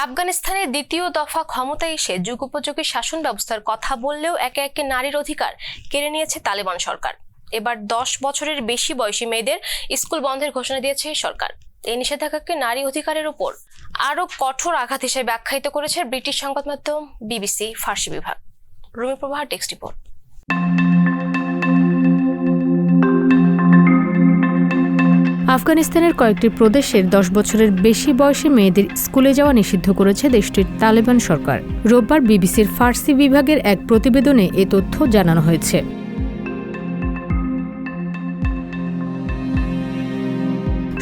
আফগানিস্তানের দ্বিতীয় দফা ক্ষমতায় এসে যুগোপযোগী শাসন ব্যবস্থার কথা বললেও একে একে নারীর অধিকার কেড়ে নিয়েছে তালেবান সরকার। এবার 10 বছরের বেশি বয়সী মেয়েদের স্কুল বন্ধের ঘোষণা দিয়েছে সরকার। এই নিষেধাজ্ঞাকে নারী অধিকারের উপর আরো কঠোর আঘাত হিসেবে আখ্যায়িত করেছে ব্রিটিশ সংবাদ মাধ্যম বিবিসি ফার্সি বিভাগ। রুমি প্রভা টেক্সট রিপোর্ট। আফগানিস্তানের কয়েকটি প্রদেশের 10 বছরের বেশি বয়সী মেয়েদের স্কুলে যাওয়া নিষিদ্ধ করেছে দেশটির তালেবান সরকার। রোববার বিবিসির ফার্সি বিভাগের এক প্রতিবেদনে এ তথ্য জানানো হয়েছে।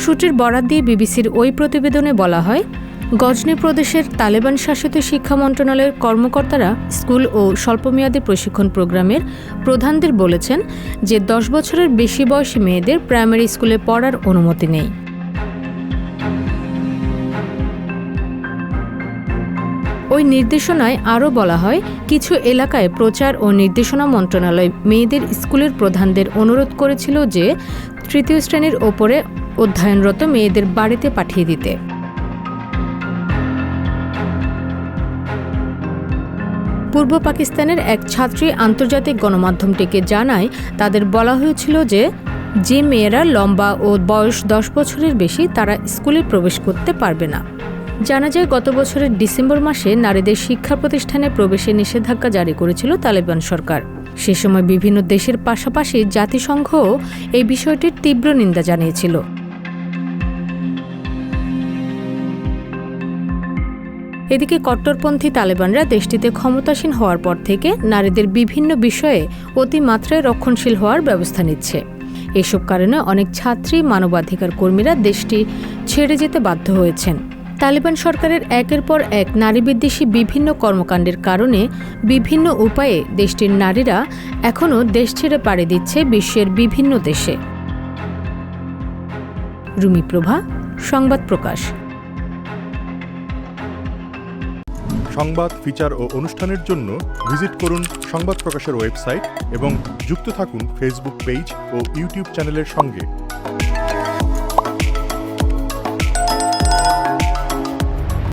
সূত্রের বরাত দিয়ে বিবিসির ওই প্রতিবেদনে বলা হয়, গজনি প্রদেশের তালেবান শাসিত শিক্ষা মন্ত্রণালয়ের কর্মকর্তারা স্কুল ও স্বল্পমেয়াদী প্রশিক্ষণ প্রোগ্রামের প্রধানদের বলেছেন যে 10 বছরের বেশি বয়সী মেয়েদের প্রাইমারি স্কুলে পড়ার অনুমতি নেই। ওই নির্দেশনায় আরও বলা হয়, কিছু এলাকায় প্রচার ও নির্দেশনা মন্ত্রণালয় মেয়েদের স্কুলের প্রধানদের অনুরোধ করেছিল যে তৃতীয় শ্রেণীর ওপরে অধ্যয়নরত মেয়েদের বাড়িতে পাঠিয়ে দিতে। পূর্ব পাকিস্তানের এক ছাত্রী আন্তর্জাতিক গণমাধ্যমটিকে জানায়, তাদের বলা হয়েছিল যে মেয়েরা লম্বা ও বয়স 10 বছরের বেশি তারা স্কুলে প্রবেশ করতে পারবে না। জানা যায়, গত বছরের ডিসেম্বর মাসে নারীদের শিক্ষা প্রতিষ্ঠানে প্রবেশে নিষেধাজ্ঞা জারি করেছিল তালেবান সরকার। সে সময় বিভিন্ন দেশের পাশাপাশি জাতিসংঘও এই বিষয়টির তীব্র নিন্দা জানিয়েছিল। এদিকে কট্টরপন্থী তালেবানরা দেশটিতে ক্ষমতাসীন হওয়ার পর থেকে নারীদের বিভিন্ন বিষয়ে অতিমাত্রায় রক্ষণশীল হওয়ার ব্যবস্থা নিচ্ছে। এসব কারণে অনেক ছাত্রী মানবাধিকার কর্মীরা দেশটি ছেড়ে যেতে বাধ্য হয়েছেন। তালেবান সরকারের একের পর এক নারীবিদ্বেষী বিভিন্ন কর্মকাণ্ডের কারণে বিভিন্ন উপায়ে দেশটির নারীরা এখনও দেশ ছেড়ে পাড়ি দিচ্ছে বিশ্বের বিভিন্ন দেশে। রুমি প্রভা, সংবাদ প্রকাশ। সংবাদ, ফিচার ও অনুষ্ঠানের জন্য ভিজিট করুন সংবাদ প্রকাশের ওয়েবসাইট এবং যুক্ত থাকুন ফেসবুক পেজ ও ইউটিউব চ্যানেলের সঙ্গে।